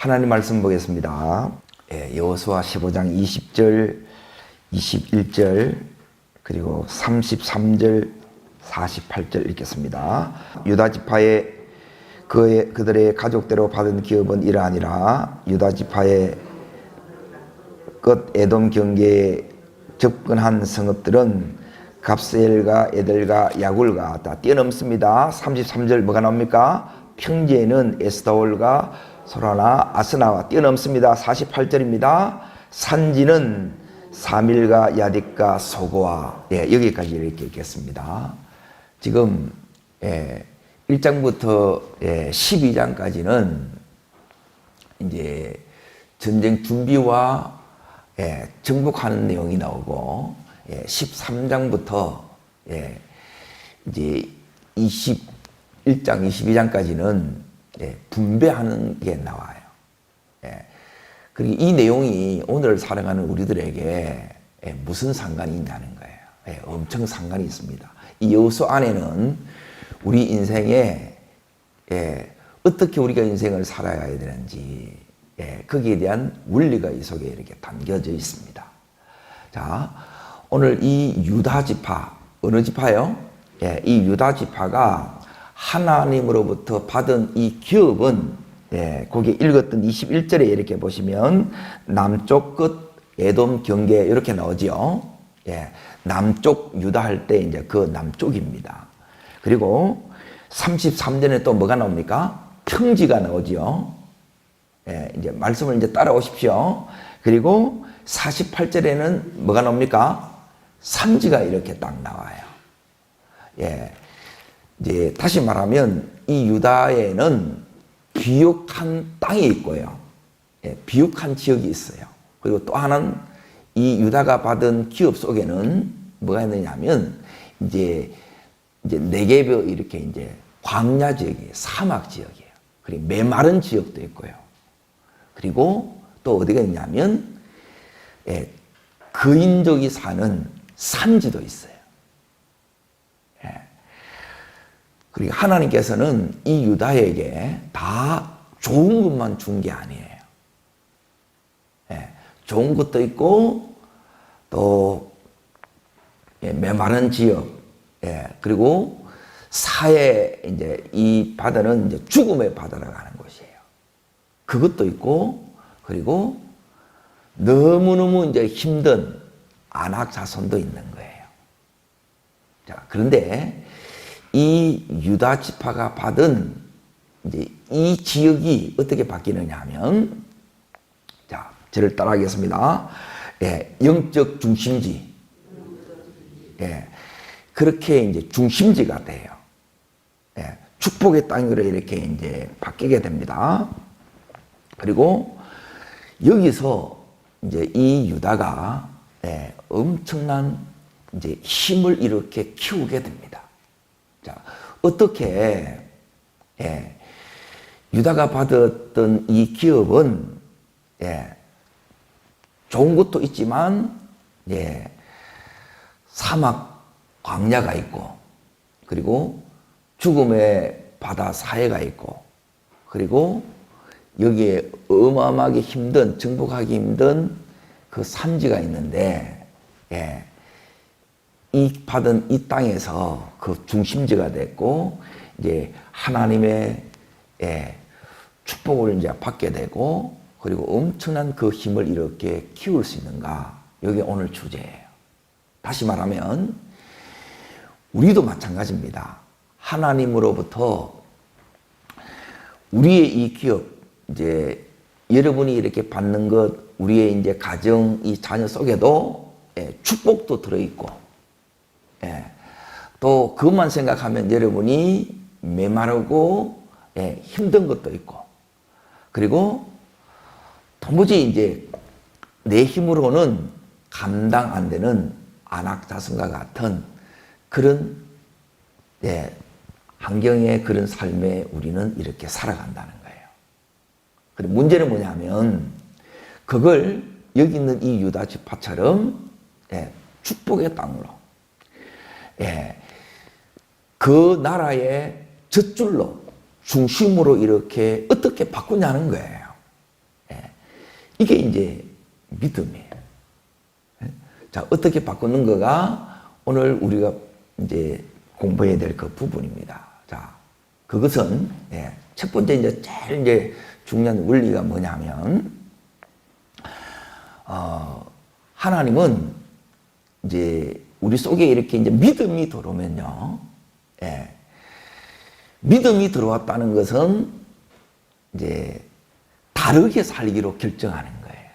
하나님 말씀 보겠습니다. 여호수아 15장 20절, 21절, 그리고 33절, 48절 읽겠습니다. 유다 지파의 그들의 가족대로 받은 기업은 이러하니라. 유다 지파의 끝 에돔 경계에 접근한 성읍들은 갑스엘과 에델과 야굴과 다 뛰어넘습니다. 33절 뭐가 나옵니까? 평지에는 에스다올과 소라나 아스나와 뛰어넘습니다. 48절입니다. 산지는 사밀과 야딕과 소고와 여기까지 이렇게 읽겠습니다. 지금 1장부터 12장까지는 이제 전쟁 준비와 정복하는 내용이 나오고 13장부터 이제 21장, 22장까지는 분배하는 게 나와요. 그리고 이 내용이 오늘 살아가는 우리들에게 무슨 상관이 있냐는 거예요. 엄청 상관이 있습니다. 이 여호수 안에는 우리 인생에 어떻게 우리가 인생을 살아야 되는지 거기에 대한 원리가 이 속에 이렇게 담겨져 있습니다. 자, 오늘 이 유다 지파, 어느 지파요? 이 유다 지파가 하나님으로부터 받은 이 기업은 거기 읽었던 21절에 이렇게 보시면 남쪽 끝 에돔 경계 이렇게 나오지요. 남쪽 유다 할 때 이제 그 남쪽입니다. 그리고 33절에 또 뭐가 나옵니까? 평지가 나오지요. 이제 말씀을 이제 따라오십시오. 그리고 48절에는 뭐가 나옵니까? 산지가 이렇게 딱 나와요. 이제 다시 말하면 이 유다에는 비옥한 땅이 있고요. 비옥한 지역이 있어요. 그리고 또 하나는 이 유다가 받은 기업 속에는 뭐가 있느냐면 이제 네게브 이렇게 이제 광야 지역이에요. 사막 지역이에요. 그리고 메마른 지역도 있고요. 그리고 또 어디가 있냐면 거인족이 사는 산지도 있어요. 그리고 하나님께서는 이 유다에게 다 좋은 것만 준 게 아니에요. 좋은 것도 있고 또 메마른 지역, 그리고 사해 이제 이 바다는 이제 죽음의 바다라고 하는 곳이에요. 그것도 있고 그리고 너무너무 이제 힘든 안악 자손도 있는 거예요. 자, 그런데 이 유다 지파가 받은 이제 이 지역이 어떻게 바뀌느냐 하면, 자, 저를 따라하겠습니다. 영적 중심지. 그렇게 이제 중심지가 돼요. 축복의 땅으로 이렇게 이제 바뀌게 됩니다. 그리고 여기서 이제 이 유다가 엄청난 이제 힘을 이렇게 키우게 됩니다. 자, 어떻게 유다가 받았던 이 기업은 좋은 것도 있지만 사막 광야가 있고 그리고 죽음의 바다 사해가 있고 그리고 여기에 어마어마하게 힘든 정복하기 힘든 그 산지가 있는데 이 받은 이 땅에서 그 중심지가 됐고 이제 하나님의 축복을 이제 받게 되고 그리고 엄청난 그 힘을 이렇게 키울 수 있는가, 여기 오늘 주제예요. 다시 말하면 우리도 마찬가지입니다. 하나님으로부터 우리의 이 기업, 이제 여러분이 이렇게 받는 것, 우리의 이제 가정, 이 자녀 속에도 축복도 들어있고, 또 그것만 생각하면 여러분이 메마르고 힘든 것도 있고, 그리고 도무지 이제 내 힘으로는 감당 안 되는 안악자손과 같은 그런 환경의 그런 삶에 우리는 이렇게 살아간다는 거예요. 그리고 문제는 뭐냐면 그걸 여기 있는 이 유다 지파처럼 축복의 땅으로 그 나라의 젖줄로 중심으로 이렇게 어떻게 바꾸냐는 거예요. 이게 이제 믿음이에요. 자, 어떻게 바꾸는 거가 오늘 우리가 이제 공부해야 될 그 부분입니다. 자, 그것은 첫 번째 이제 제일 이제 중요한 원리가 뭐냐면 하나님은 이제 우리 속에 이렇게 이제 믿음이 들어오면요, 믿음이 들어왔다는 것은 이제 다르게 살기로 결정하는 거예요.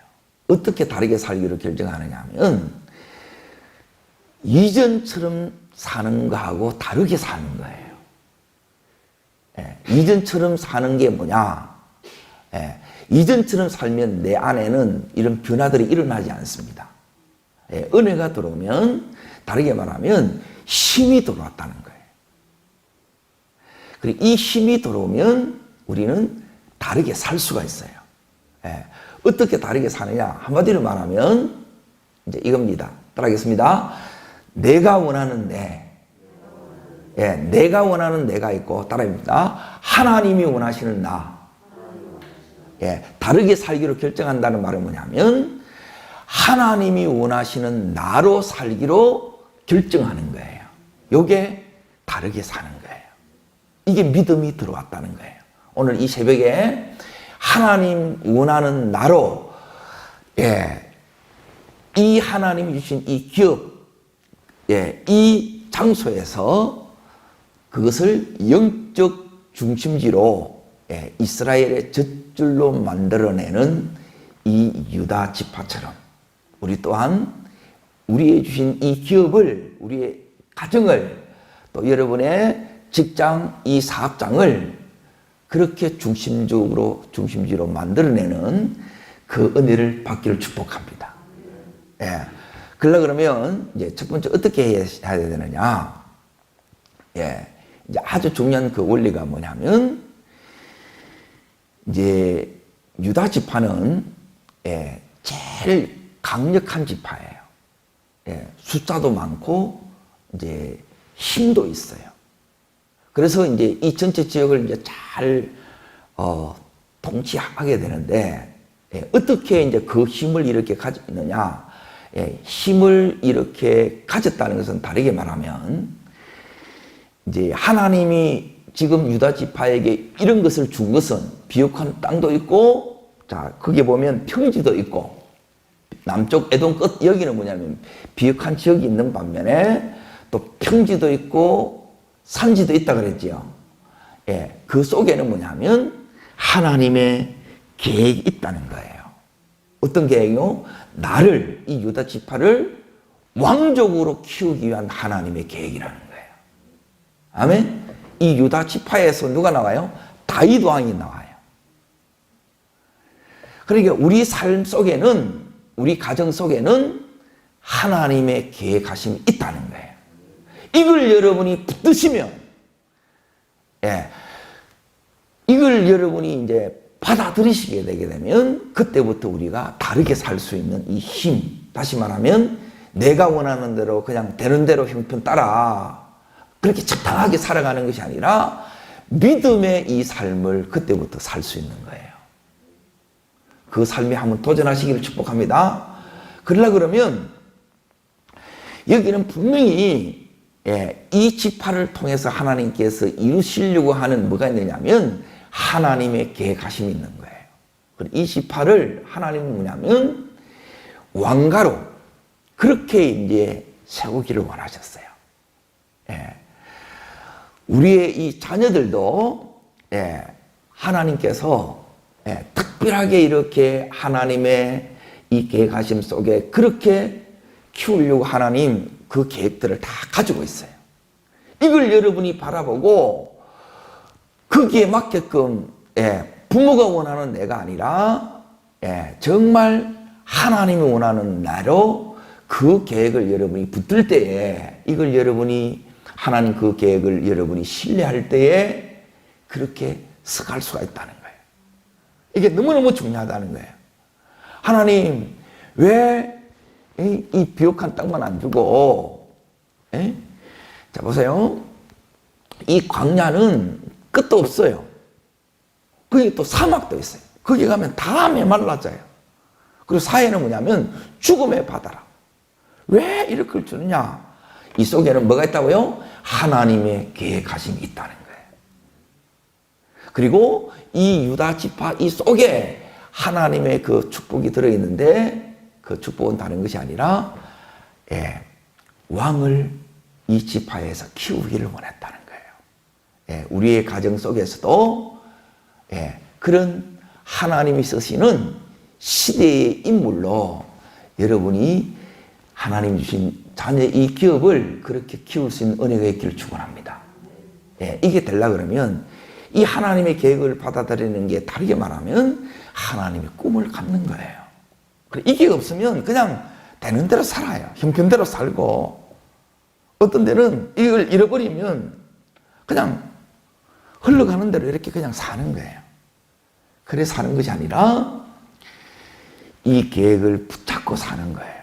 어떻게 다르게 살기로 결정하느냐 하면 이전처럼 사는 거하고 다르게 사는 거예요. 이전처럼 사는 게 뭐냐? 이전처럼 살면 내 안에는 이런 변화들이 일어나지 않습니다. 은혜가 들어오면 다르게 말하면 힘이 들어왔다는 거예요. 그리고 이 힘이 들어오면 우리는 다르게 살 수가 있어요. 어떻게 다르게 사느냐? 한마디로 말하면 이제 이겁니다. 따라하겠습니다. 내가 원하는 내가 원하는 내가 있고, 따라합니다. 하나님이 원하시는 나. 다르게 살기로 결정한다는 말은 뭐냐면 하나님이 원하시는 나로 살기로 결정하는 거예요. 요게 다르게 사는 거예요. 이게 믿음이 들어왔다는 거예요. 오늘 이 새벽에 하나님 원하는 나로 이 하나님이 주신 이 기업, 이 장소에서 그것을 영적 중심지로 이스라엘의 젖줄로 만들어내는 이 유다 지파처럼 우리 또한 우리의 주신 이 기업을, 우리의 가정을, 또 여러분의 직장, 이 사업장을 그렇게 중심지로 만들어내는 그 은혜를 받기를 축복합니다. 그러려 그러면 이제 첫 번째 어떻게 해야 되느냐? 이제 아주 중요한 그 원리가 뭐냐면 이제 유다 지파는 제일 강력한 지파예요. 숫자도 많고 이제 힘도 있어요. 그래서 이제 이 전체 지역을 이제 잘 통치하게 되는데 어떻게 이제 그 힘을 이렇게 가졌느냐? 힘을 이렇게 가졌다는 것은 다르게 말하면 이제 하나님이 지금 유다 지파에게 이런 것을 준 것은 비옥한 땅도 있고, 자, 거기 보면 평지도 있고, 남쪽 에돔 끝 여기는 뭐냐면 비옥한 지역이 있는 반면에 또 평지도 있고 산지도 있다 그랬지요. 그 속에는 뭐냐면 하나님의 계획이 있다는 거예요. 어떤 계획이요? 나를, 이 유다 지파를 왕족으로 키우기 위한 하나님의 계획이라는 거예요. 아멘? 이 유다 지파에서 누가 나와요? 다윗 왕이 나와요. 그러니까 우리 삶 속에는, 우리 가정 속에는 하나님의 계획하심이 있다는 거예요. 이걸 여러분이 붙드시면, 이걸 여러분이 이제 받아들이시게 되게 되면 그때부터 우리가 다르게 살 수 있는 이 힘, 다시 말하면 내가 원하는 대로 그냥 되는 대로 형편 따라 그렇게 적당하게 살아가는 것이 아니라 믿음의 이 삶을 그때부터 살 수 있는 거예요. 그 삶에 한번 도전하시기를 축복합니다. 그러려 그러면 여기는 분명히 이 지파를 통해서 하나님께서 이루시려고 하는 뭐가 있느냐면 하나님의 계획하심이 있는 거예요. 이 지파를 하나님은 뭐냐면 왕가로 그렇게 이제 세우기를 원하셨어요. 우리의 이 자녀들도 하나님께서 특별하게 이렇게 하나님의 이 계획하심 속에 그렇게 키우려고 하나님 그 계획들을 다 가지고 있어요. 이걸 여러분이 바라보고 거기에 맞게끔 부모가 원하는 내가 아니라 정말 하나님이 원하는 나로 그 계획을 여러분이 붙들 때에 이걸 여러분이 하나님 그 계획을 여러분이 신뢰할 때에 그렇게 서갈 수가 있다는 거예요. 이게 너무너무 중요하다는 거예요. 하나님 왜 이 비옥한 땅만 안 주고 자 보세요. 이 광야는 끝도 없어요. 거기 또 사막도 있어요. 거기 가면 다 메말라져요. 그리고 사회는 뭐냐면 죽음의 바다라. 왜 이렇게 주느냐? 이 속에는 뭐가 있다고요? 하나님의 계획하심이 있다는 거예요. 그리고 이 유다 지파 이 속에 하나님의 그 축복이 들어있는데 그 축복은 다른 것이 아니라 왕을 이 지파에서 키우기를 원했다는 거예요. 우리의 가정 속에서도 그런 하나님이 쓰시는 시대의 인물로 여러분이 하나님 주신 자녀의 이 기업을 그렇게 키울 수 있는 은혜가 있기를 축원합니다. 이게 되려고 그러면 이 하나님의 계획을 받아들이는 게 다르게 말하면 하나님의 꿈을 갖는 거예요. 이게 없으면 그냥 되는 대로 살아요. 형편대로 살고 어떤 데는 이걸 잃어버리면 그냥 흘러가는 대로 이렇게 그냥 사는 거예요. 그래 사는 것이 아니라 이 계획을 붙잡고 사는 거예요.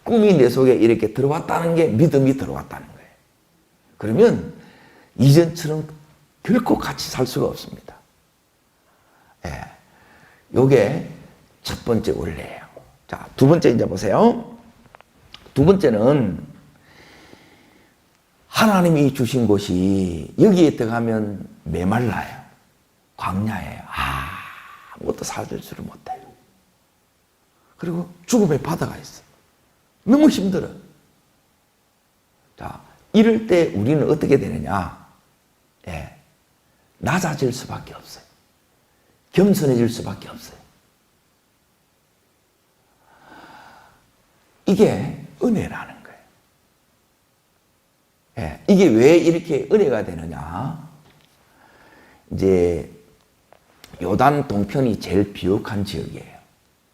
꿈이 내 속에 이렇게 들어왔다는 게 믿음이 들어왔다는 거예요. 그러면 이전처럼 결코 같이 살 수가 없습니다. 요게 첫 번째 원리예요. 자, 두 번째 이제 보세요. 두 번째는 하나님이 주신 곳이 여기에 들어가면 메말라요. 광야예요. 아무것도 살지를 못해요. 그리고 죽음의 바다가 있어요. 너무 힘들어요. 자, 이럴 때 우리는 어떻게 되느냐? 낮아질 수밖에 없어요. 겸손해질 수밖에 없어요. 이게 은혜라는 거예요. 이게 왜 이렇게 은혜가 되느냐? 이제 요단 동편이 제일 비옥한 지역이에요.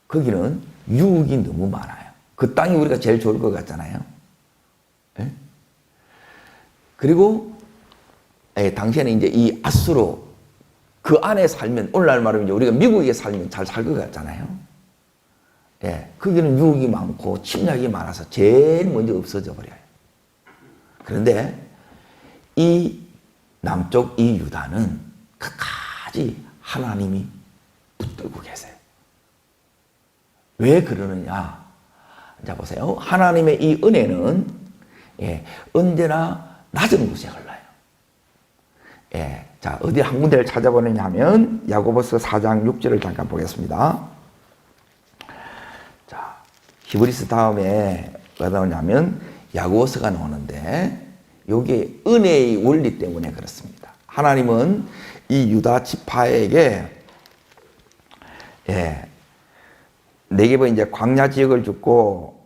거기는 유혹이 너무 많아요. 그 땅이 우리가 제일 좋을 것 같잖아요. 그리고 당시에는 이제 이 아수로 그 안에 살면 오늘날 말하면 이제 우리가 미국에 살면 잘 살 것 같잖아요. 거기는 유혹이 많고 침략이 많아서 제일 먼저 없어져 버려요. 그런데 이 남쪽 이 유다는 끝까지 하나님이 붙들고 계세요. 왜 그러느냐? 자 보세요. 하나님의 이 은혜는 언제나 낮은 곳에 흘러요. 자 어디 한 군데를 찾아보느냐 하면 야고보서 4장 6절을 잠깐 보겠습니다. 자 히브리서 다음에 뭐가 나오냐면 야고보서가 나오는데 여기 은혜의 원리 때문에 그렇습니다. 하나님은 이 유다 지파에게 네게버 이제 광야 지역을 주고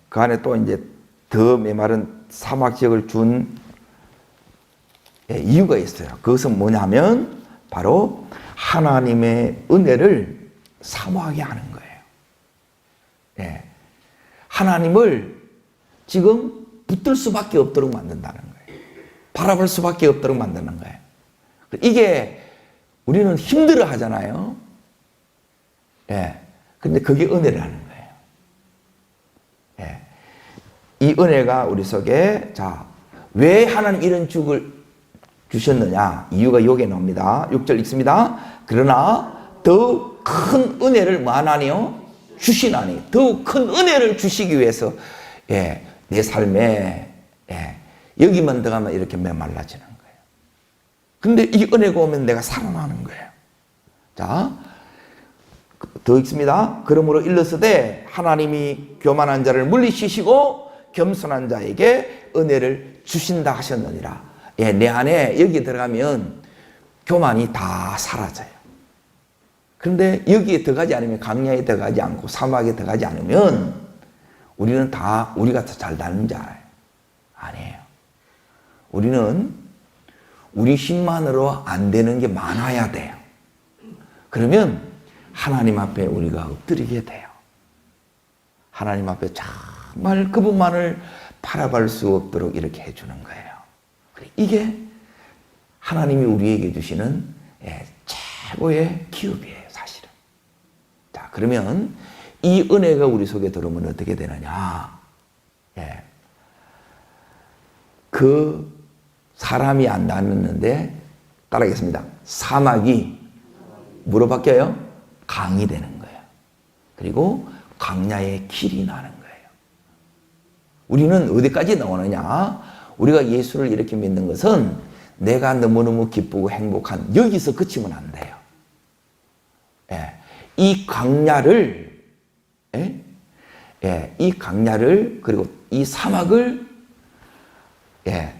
그 안에 또 이제 더 메마른 사막 지역을 준 이유가 있어요. 그것은 뭐냐면 바로 하나님의 은혜를 사모하게 하는 거예요. 하나님을 지금 붙들 수밖에 없도록 만든다는 거예요. 바라볼 수밖에 없도록 만드는 거예요. 이게 우리는 힘들어 하잖아요. 근데 그게 은혜라는 거예요. 이 은혜가 우리 속에, 자, 왜 하나님 이런 죽을 주셨느냐? 이유가 여기에 나옵니다. 6절 읽습니다. 그러나 더 큰 은혜를 뭐하나니요? 주시나니. 더 큰 은혜를 주시기 위해서, 내 삶에, 여기만 들어가면 이렇게 메말라지는 거예요. 근데 이 은혜가 오면 내가 살아나는 거예요. 자, 더 읽습니다. 그러므로 일러서되 하나님이 교만한 자를 물리치시고 겸손한 자에게 은혜를 주신다 하셨느니라. 내 안에 여기 들어가면 교만이 다 사라져요. 그런데 여기에 들어가지 않으면, 광야에 들어가지 않고 사막에 들어가지 않으면 우리는 다 우리가 더 잘 다는 줄 알아요. 아니에요. 우리는 우리 힘만으로 안 되는 게 많아야 돼요. 그러면 하나님 앞에 우리가 엎드리게 돼요. 하나님 앞에 정말 그분만을 바라볼 수 없도록 이렇게 해주는 거예요. 이게 하나님이 우리에게 주시는 최고의 기업이에요, 사실은. 자, 그러면 이 은혜가 우리 속에 들어오면 어떻게 되느냐? 그 사람이 안 닿았는데, 따라하겠습니다. 사막이 뭐로 바뀌어요? 강이 되는 거예요. 그리고 광야의 길이 나는 거예요. 우리는 어디까지 나오느냐? 우리가 예수를 이렇게 믿는 것은 내가 너무너무 기쁘고 행복한 여기서 그치면 안 돼요. 예. 이 광야를, 예? 예. 이 광야를, 그리고 이 사막을, 예.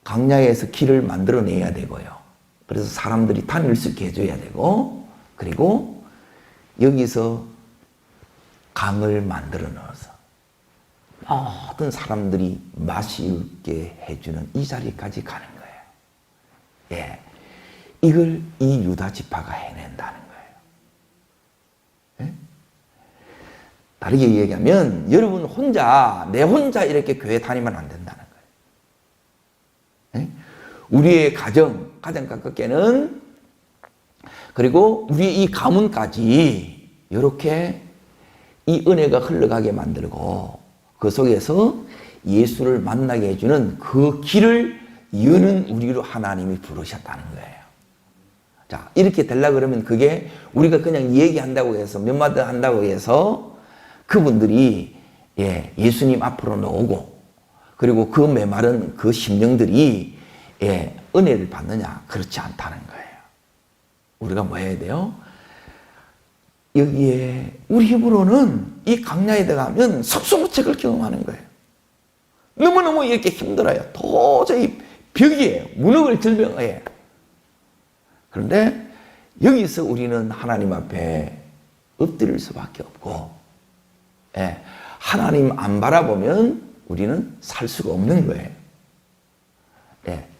광야에서 길을 만들어내야 되고요. 그래서 사람들이 다닐 수 있게 해줘야 되고, 그리고 여기서 강을 만들어 넣어서 모든 사람들이 마시게 해주는 이 자리까지 가는 거예요. 예. 이걸 이 유다 지파가 해낸다는 거예요. 예? 다르게 얘기하면 여러분 혼자, 내 혼자 이렇게 교회 다니면 안 된다는 거예요. 예? 우리의 가정 가깝게는, 그리고 우리 이 가문까지 이렇게 이 은혜가 흘러가게 만들고 그 속에서 예수를 만나게 해주는 그 길을 여는 우리로 하나님이 부르셨다는 거예요. 자, 이렇게 되려고 그러면 그게 우리가 그냥 얘기한다고 해서, 몇 마디 한다고 해서 그분들이 예수님 앞으로 나오고, 그리고 그 메마른 그 심령들이 은혜를 받느냐? 그렇지 않다는 거예요. 우리가 뭐 해야 돼요? 여기에 우리 힘으로는 이 광야에 들어가면 속수무책을 경험하는 거예요. 너무너무 이렇게 힘들어요. 도저히 벽이에요. 무너질 질병이에요. 그런데 여기서 우리는 하나님 앞에 엎드릴 수밖에 없고, 하나님 안 바라보면 우리는 살 수가 없는 거예요.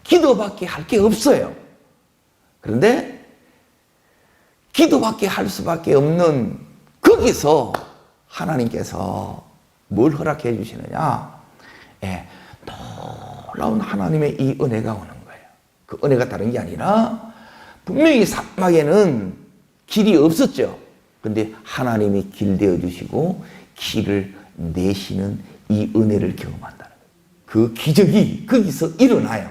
기도밖에 할 게 없어요. 그런데 기도밖에 할 수밖에 없는 거기서 하나님께서 뭘 허락해 주시느냐? 놀라운 하나님의 이 은혜가 오는 거예요. 그 은혜가 다른 게 아니라 분명히 사막에는 길이 없었죠. 근데 하나님이 길 되어 주시고 길을 내시는 이 은혜를 경험한다는 거예요. 그 기적이 거기서 일어나요.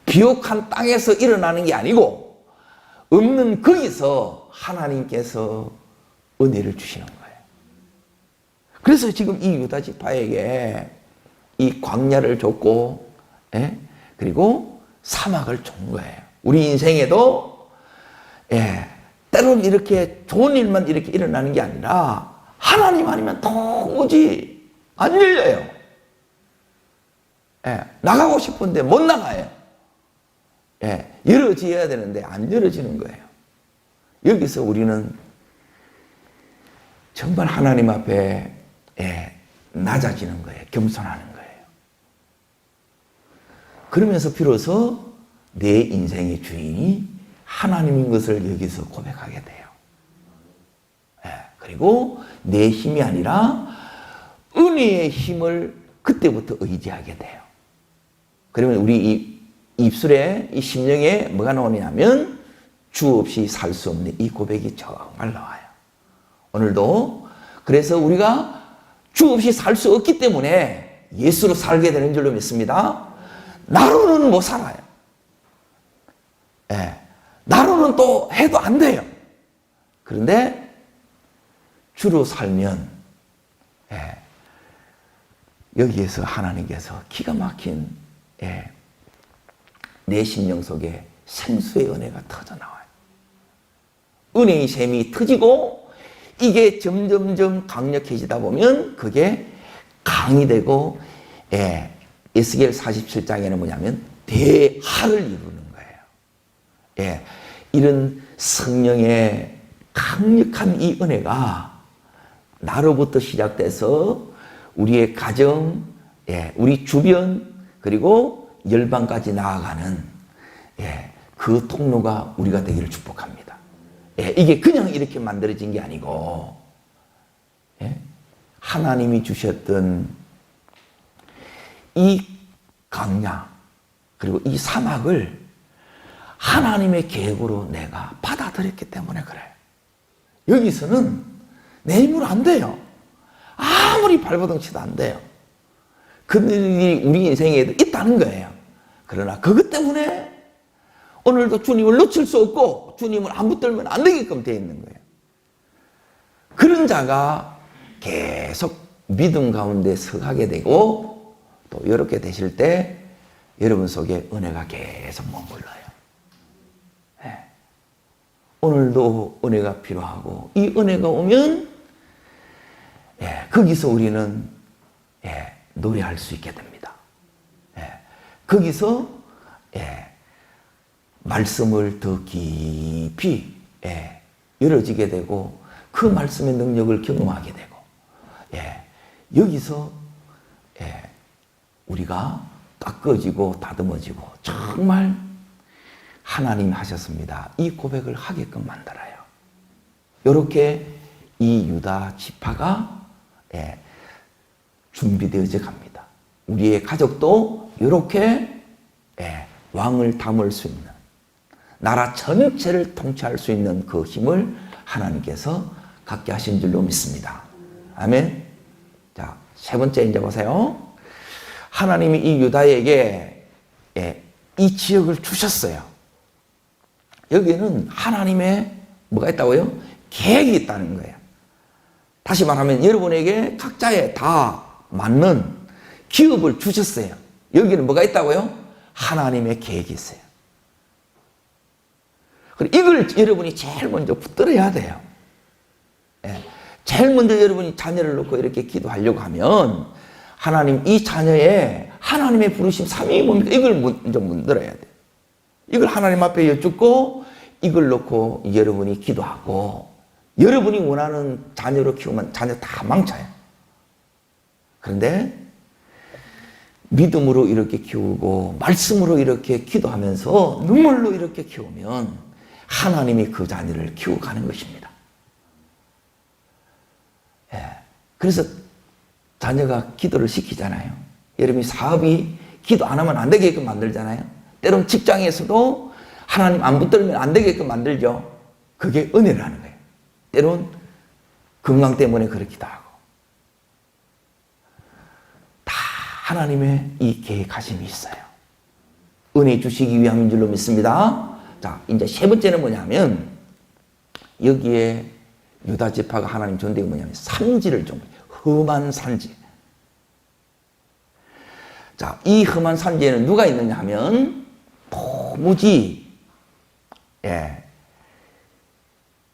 비옥한 땅에서 일어나는 게 아니고 없는 거기서 하나님께서 은혜를 주시는 거예요. 그래서 지금 이 유다 지파에게 이 광야를 줬고, 그리고 사막을 준 거예요. 우리 인생에도 때로는 이렇게 좋은 일만 이렇게 일어나는 게 아니라 하나님 아니면 도무지 안 열려요. 나가고 싶은데 못 나가요. 열어져야 되는데 안 열어지는 거예요. 여기서 우리는 정말 하나님 앞에 낮아지는 거예요. 겸손하는 거예요. 그러면서 비로소 내 인생의 주인이 하나님인 것을 여기서 고백하게 돼요. 그리고 내 힘이 아니라 은혜의 힘을 그때부터 의지하게 돼요. 그러면 우리 이 입술에, 이 심령에 뭐가 나오냐면 주 없이 살 수 없는 이 고백이 정말 나와요. 오늘도 그래서 우리가 주 없이 살 수 없기 때문에 예수로 살게 되는 줄로 믿습니다. 나로는 못 살아요. 나로는 또 해도 안 돼요. 그런데 주로 살면 여기에서 하나님께서 기가 막힌 내 심령 속에 생수의 은혜가 터져나와요. 은혜의 샘이 터지고 이게 점점점 강력해지다 보면 그게 강이 되고 에스겔 47장에는 뭐냐면 대하를 이루는 거예요. 이런 성령의 강력한 이 은혜가 나로부터 시작돼서 우리의 가정, 우리 주변, 그리고 열방까지 나아가는 그 통로가 우리가 되기를 축복합니다. 이게 그냥 이렇게 만들어진 게 아니고 하나님이 주셨던 이 광야 그리고 이 사막을 하나님의 계획으로 내가 받아들였기 때문에 그래요. 여기서는 내 힘으로 안 돼요. 아무리 발버둥 쳐도 안 돼요. 그들이 우리 인생에도 있다는 거예요. 그러나 그것 때문에 오늘도 주님을 놓칠 수 없고 주님을 안 붙들면 안 되게끔 되어 있는 거예요. 그런 자가 계속 믿음 가운데 서가게 되고 또 이렇게 되실 때 여러분 속에 은혜가 계속 머물러요. 예. 오늘도 은혜가 필요하고 이 은혜가 오면 거기서 우리는 노래할 수 있게 됩니다. 거기서 말씀을 더 깊이 열어지게 되고 그 말씀의 능력을 경험하게 되고 여기서 우리가 깎아지고 다듬어지고 정말 하나님 하셨습니다. 이 고백을 하게끔 만들어요. 이렇게 이 유다 지파가 준비되어져 갑니다. 우리의 가족도 이렇게 왕을 담을 수 있는 나라 전체를 통치할 수 있는 그 힘을 하나님께서 갖게 하신 줄로 믿습니다. 아멘. 자, 세 번째 이제 보세요. 하나님이 이 유다에게 이 지역을 주셨어요. 여기에는 하나님의 뭐가 있다고요? 계획이 있다는 거예요. 다시 말하면 여러분에게 각자에 다 맞는 기업을 주셨어요. 여기는 뭐가 있다고요? 하나님의 계획이 있어요. 그리고 이걸 여러분이 제일 먼저 붙들어야 돼요. 제일 먼저 여러분이 자녀를 놓고 이렇게 기도하려고 하면 하나님 이 자녀의 하나님의 부르심 삼위이 뭡니까? 이걸 먼저 문들어야 돼요. 이걸 하나님 앞에 여쭙고 이걸 놓고 여러분이 기도하고 여러분이 원하는 자녀로 키우면 자녀 다 망쳐요. 그런데 믿음으로 이렇게 키우고 말씀으로 이렇게 기도하면서 눈물로 이렇게 키우면 하나님이 그 자녀를 키워가는 것입니다. 그래서 자녀가 기도를 시키잖아요. 여러분이 사업이 기도 안 하면 안 되게끔 만들잖아요. 때론 직장에서도 하나님 안 붙들면 안 되게끔 만들죠. 그게 은혜라는 거예요. 때론 건강 때문에 그렇기도 하고 다 하나님의 이 계획하심이 있어요. 은혜 주시기 위함인 줄로 믿습니다. 자, 이제 세 번째는 뭐냐면 여기에 유다 지파가 하나님 전대가 뭐냐면 산지를 좀 험한 산지. 자, 이 험한 산지에는 누가 있느냐 하면 도무지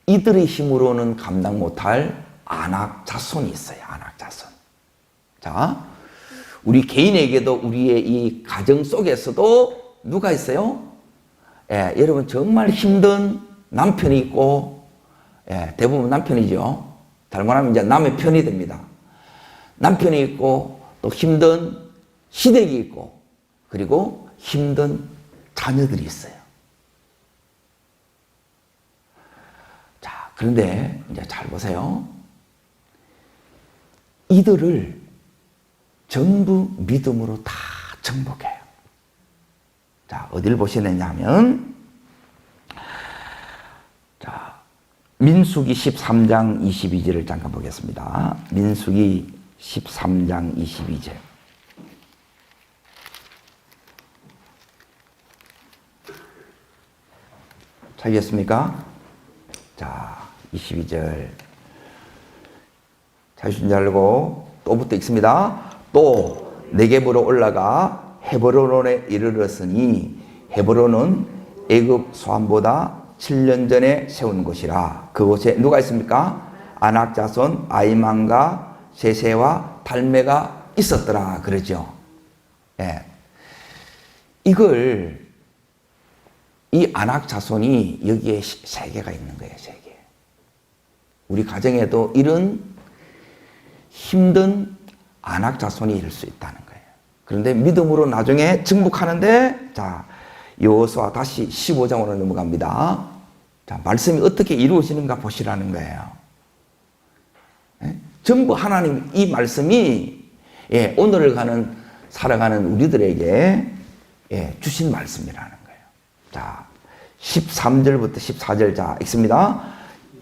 이들의 힘으로는 감당 못할 안악 자손이 있어요. 안악 자손. 자, 우리 개인에게도 우리의 이 가정 속에서도 누가 있어요? 여러분 정말 힘든 남편이 있고 대부분 남편이죠. 잘못하면 이제 남의 편이 됩니다. 남편이 있고 또 힘든 시댁이 있고 그리고 힘든 자녀들이 있어요. 자, 그런데 이제 잘 보세요. 이들을 전부 믿음으로 다 정복해요. 자, 어디를 보시느냐 하면 자, 민수기 13장 22절을 잠깐 보겠습니다. 민수기 13장 22절. 찾으셨습니까? 자, 22절. 찾으신 줄 알고 또부터 읽습니다. 또 네겝으로 올라가 헤브론에 이르렀으니 헤브론은 애굽 소환보다 7년 전에 세운 곳이라. 그곳에 누가 있습니까? 아낙 자손 아이만과 세세와 달메가 있었더라 그러죠. 이걸 이 아낙 자손이 여기에 세 개가 있는 거예요. 세 개. 우리 가정에도 이런 힘든 아낙 자손이 이룰 수 있다는 거예요. 그런데 믿음으로 나중에 정복하는데 자, 여호수아 다시 15장으로 넘어갑니다. 자, 말씀이 어떻게 이루어지는가 보시라는 거예요. 전부 하나님 이 말씀이 오늘을 살아가는 우리들에게 주신 말씀이라는 거예요. 자, 13절부터 14절 자 읽습니다.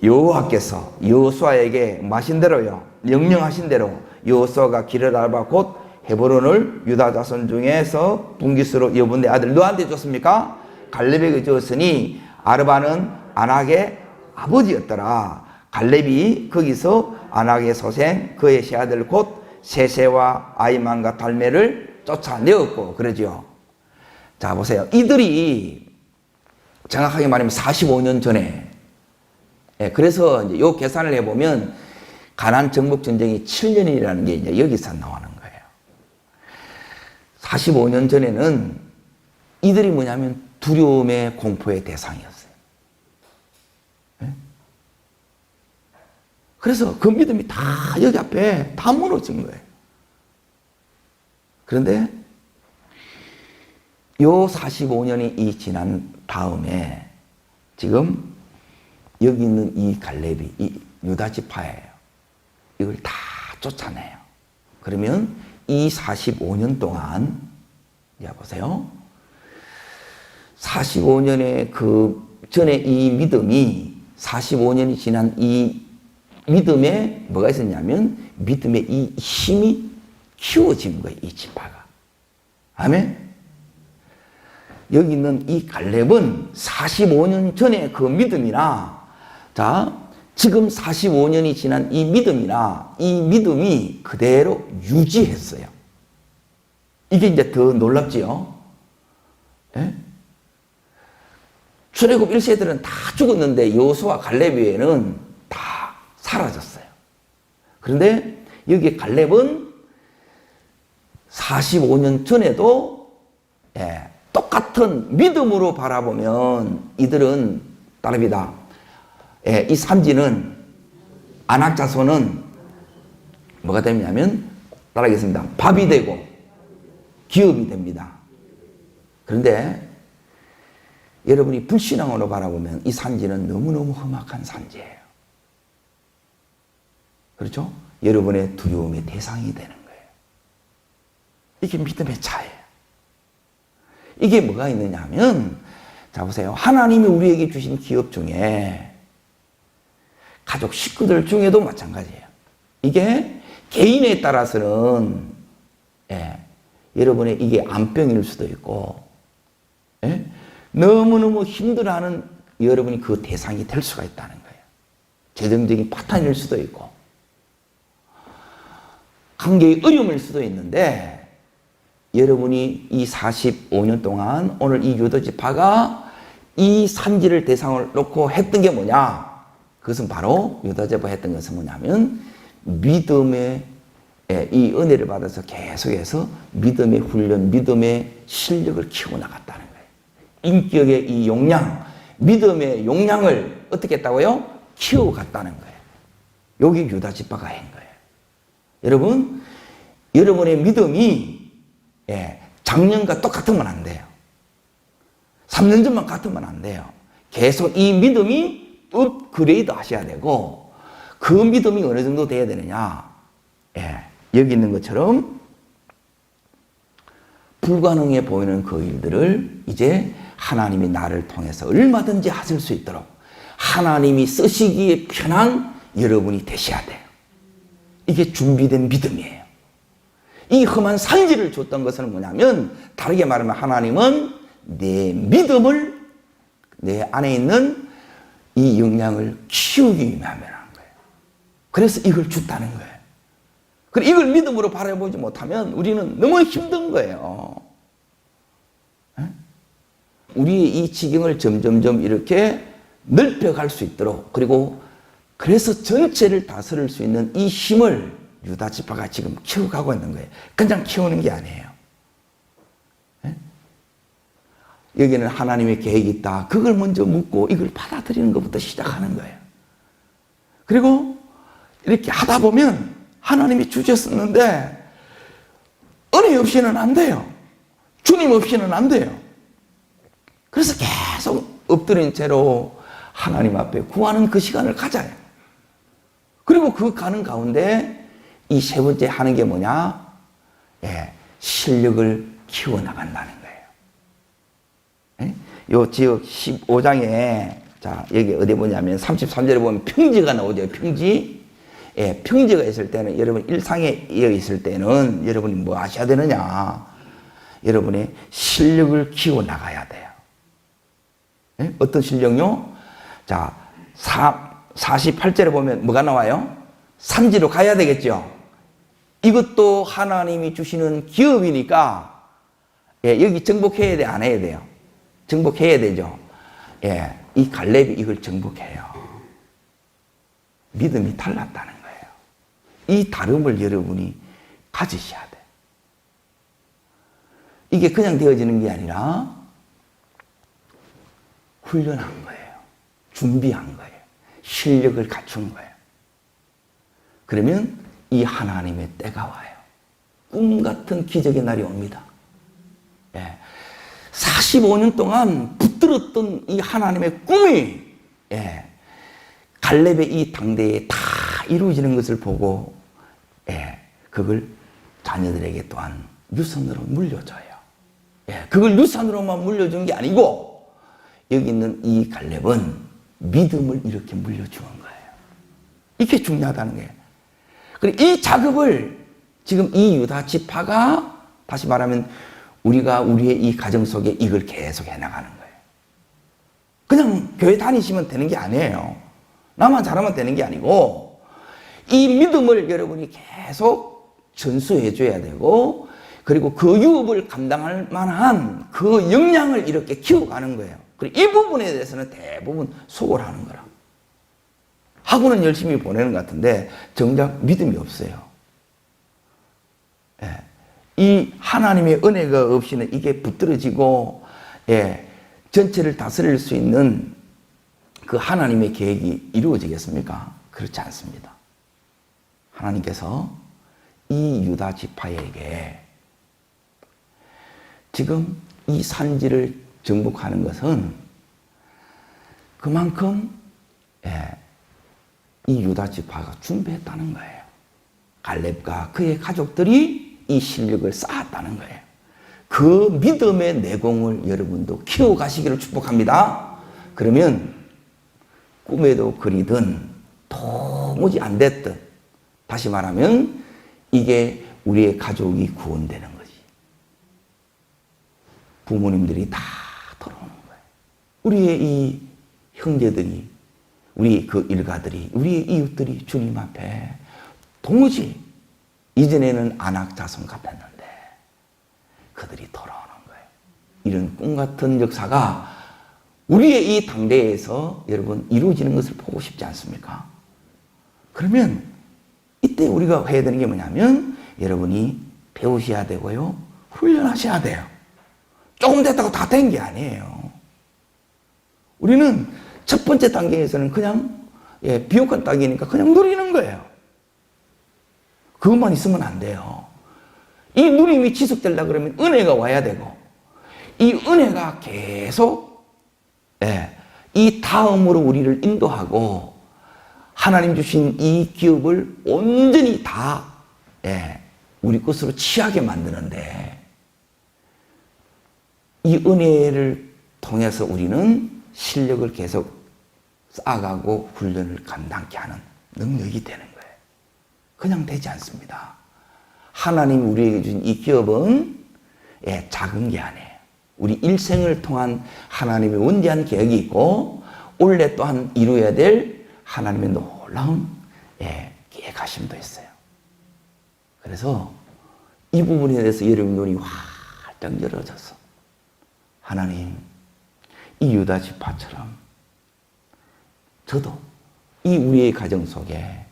여호와께서 여호수아에게 마신 대로요 명령하신 대로 여호수아가 길을 알바 곧 헤브론을 유다 자손 중에서 분깃으로 여분의 아들 누구한테 줬습니까? 갈렙에게 주었으니 아르바는 아낙의 아버지였더라. 갈렙이 거기서 아낙의 소생 그의 세 아들 곧 세세와 아이만과 달메를 쫓아내었고 그러죠. 자 보세요. 이들이 정확하게 말하면 45년 전에 그래서 이제 요 계산을 해보면 가나안 정복 전쟁이 7년이라는 게 이제 여기서 나오는 거예요. 45년 전에는 이들이 뭐냐면 두려움의 공포의 대상이었어요. 그래서 그 믿음이 다 여기 앞에 다 무너진 거예요. 그런데 요 45년이 지난 다음에 지금 여기 있는 이 갈렙이 이 유다 지파예요. 이걸 다 쫓아내요. 그러면 이 45년 동안 보세요. 45년의 그 전에 이 믿음이 45년이 지난 이 믿음에 뭐가 있었냐면 믿음의 이 힘이 키워진 거예요. 이 지파가. 아멘. 여기 있는 이 갈렙은 45년 전에 그 믿음이나 자 지금 45년이 지난 이 믿음이나 이 믿음이 그대로 유지했어요. 이게 이제 더 놀랍지요. 예? 출애굽 1세들은 다 죽었는데 여호수아 갈렙 외에는 다 사라졌어요. 그런데 여기 갈렙은 45년 전에도 똑같은 믿음으로 바라보면 이들은 따릅니다. 이 산지는 아낙 자손은 뭐가 되냐면 따라하겠습니다. 밥이 되고 기업이 됩니다. 그런데 여러분이 불신앙으로 바라보면 이 산지는 너무너무 험악한 산지예요. 그렇죠? 여러분의 두려움의 대상이 되는 거예요. 이게 믿음의 차이예요. 이게 뭐가 있느냐 하면 자 보세요. 하나님이 우리에게 주신 기업 중에 가족 식구들 중에도 마찬가지예요. 이게 개인에 따라서는 여러분의 이게 암병일 수도 있고 너무너무 힘들어하는 여러분이 그 대상이 될 수가 있다는 거예요. 재정적인 파탄일 수도 있고 관계의 어려움일 수도 있는데 여러분이 이 45년 동안 오늘 이 유다 지파가 이 산지를 대상을 놓고 했던 게 뭐냐? 그것은 바로 유다 지파가 했던 것은 뭐냐면 믿음의 이 은혜를 받아서 계속해서 믿음의 훈련, 믿음의 실력을 키워나갔다는 거예요. 인격의 이 용량, 믿음의 용량을 어떻게 했다고요? 키워갔다는 거예요. 여기 유다 지파가 한 거예요. 여러분, 여러분의 믿음이 작년과 똑같으면 안 돼요. 3년 전만 같으면 안 돼요. 계속 이 믿음이 업그레이드 하셔야 되고 그 믿음이 어느 정도 돼야 되느냐. 여기 있는 것처럼 불가능해 보이는 그 일들을 이제 하나님이 나를 통해서 얼마든지 하실 수 있도록 하나님이 쓰시기에 편한 여러분이 되셔야 돼요. 이게 준비된 믿음이에요. 이 험한 산지를 줬던 것은 뭐냐면 다르게 말하면 하나님은 내 믿음을 내 안에 있는 이 역량을 키우기 위함이라는 거예요. 그래서 이걸 줬다는 거예요. 그리고 이걸 믿음으로 바라보지 못하면 우리는 너무 힘든 거예요. 우리의 이 지경을 점점점 이렇게 넓혀갈 수 있도록 그리고 그래서 전체를 다스릴 수 있는 이 힘을 유다 지파가 지금 키워가고 있는 거예요. 그냥 키우는 게 아니에요. 여기는 하나님의 계획이 있다. 그걸 먼저 묻고 이걸 받아들이는 것부터 시작하는 거예요. 그리고 이렇게 하다 보면 하나님이 주셨었는데 은혜 없이는 안 돼요. 주님 없이는 안 돼요. 그래서 계속 엎드린 채로 하나님 앞에 구하는 그 시간을 가져요. 그리고 그 가는 가운데 이 세 번째 하는 게 뭐냐? 실력을 키워나간다는 거예요. 요 지역 15장에 자 여기 어디 보냐면 33절에 보면 평지가 나오죠. 평지. 평지가 있을 때는 여러분 일상에 이어 있을 때는 여러분이 뭐 하셔야 되느냐? 여러분의 실력을 키워나가야 돼요. 어떤 실력요? 자, 48절에 보면 뭐가 나와요? 산지로 가야 되겠죠. 이것도 하나님이 주시는 기업이니까 여기 정복해야 돼, 안 해야 돼요? 정복해야 되죠. 이 갈렙이 이걸 정복해요. 믿음이 달랐다는 거예요. 이 다름을 여러분이 가지셔야 돼. 이게 그냥 되어지는 게 아니라 훈련한 거예요. 준비한 거예요. 실력을 갖춘 거예요. 그러면 이 하나님의 때가 와요. 꿈 같은 기적의 날이 옵니다. 45년 동안 붙들었던 이 하나님의 꿈이 갈렙의 이 당대에 다 이루어지는 것을 보고 그걸 자녀들에게 또한 유산으로 물려줘요. 그걸 유산으로만 물려준 게 아니고 여기 있는 이 갈렙은 믿음을 이렇게 물려주는 거예요. 이게 중요하다는 거예요. 그리고 이 작업을 지금 이 유다 지파가 다시 말하면 우리가 우리의 이 가정 속에 이걸 계속 해나가는 거예요. 그냥 교회 다니시면 되는 게 아니에요. 나만 잘하면 되는 게 아니고 이 믿음을 여러분이 계속 전수해 줘야 되고 그리고 그 유업을 감당할 만한 그 역량을 이렇게 키워가는 거예요. 그리고 이 부분에 대해서는 대부분 수고를 하는 거라. 학원은 열심히 보내는 것 같은데 정작 믿음이 없어요. 이 하나님의 은혜가 없이는 이게 붙들어지고 전체를 다스릴 수 있는 그 하나님의 계획이 이루어지겠습니까? 그렇지 않습니다. 하나님께서 이 유다 지파에게 지금 이 산지를 정복하는 것은 그만큼 이 유다 지파가 준비했다는 거예요. 갈렙과 그의 가족들이 이 실력을 쌓았다는 거예요. 그 믿음의 내공을 여러분도 키워가시기를 축복합니다. 그러면 꿈에도 그리든 도무지 안 됐든 다시 말하면 이게 우리의 가족이 구원되는 거지. 부모님들이 다 돌아오는 거예요. 우리의 이 형제들이, 우리 그 일가들이, 우리의 이웃들이 주님 앞에 도무지 이전에는 안악자손 같았는데 그들이 돌아오는 거예요. 이런 꿈 같은 역사가 우리의 이 당대에서 여러분 이루어지는 것을 보고 싶지 않습니까? 그러면 이때 우리가 해야 되는 게 뭐냐면 여러분이 배우셔야 되고요. 훈련하셔야 돼요. 조금 됐다고 다 된 게 아니에요. 우리는 첫 번째 단계에서는 그냥 비옥한 땅이니까 그냥 누리는 거예요. 그것만 있으면 안 돼요. 이 누림이 지속되려고 그러면 은혜가 와야 되고 이 은혜가 계속 이 다음으로 우리를 인도하고 하나님 주신 이 기업을 온전히 다 우리 것으로 취하게 만드는데 이 은혜를 통해서 우리는 실력을 계속 쌓아가고 훈련을 감당케 하는 능력이 되는 거예요. 그냥 되지 않습니다. 하나님이 우리에게 주신 이 기업은 작은 게 아니에요. 우리 일생을 통한 하나님의 원대한 계획이 있고 올해 또한 이루어야 될 하나님의 놀라운 계획하심도 있어요. 그래서 이 부분에 대해서 여러분 눈이 활짝 열어져서 하나님 이 유다 지파처럼 저도 이 우리의 가정 속에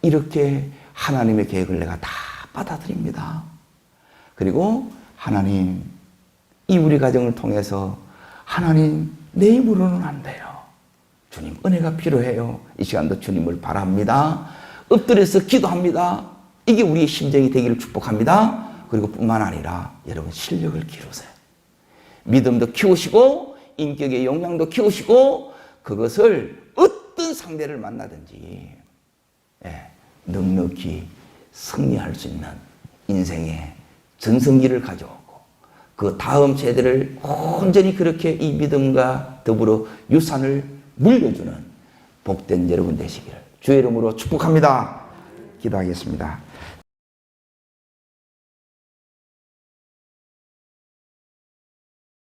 이렇게 하나님의 계획을 내가 다 받아들입니다. 그리고 하나님 이 우리 가정을 통해서 하나님 내 힘으로는 안 돼요. 주님 은혜가 필요해요. 이 시간도 주님을 바랍니다. 엎드려서 기도합니다. 이게 우리의 심정이 되기를 축복합니다. 그리고 뿐만 아니라 여러분 실력을 기르세요. 믿음도 키우시고 인격의 역량도 키우시고 그것을 어떤 상대를 만나든지 넉넉히 승리할 수 있는 인생의 전성기를 가져오고 그 다음 세대를 온전히 그렇게 이 믿음과 더불어 유산을 물려주는 복된 여러분 되시기를 주의 이름으로 축복합니다. 기도하겠습니다.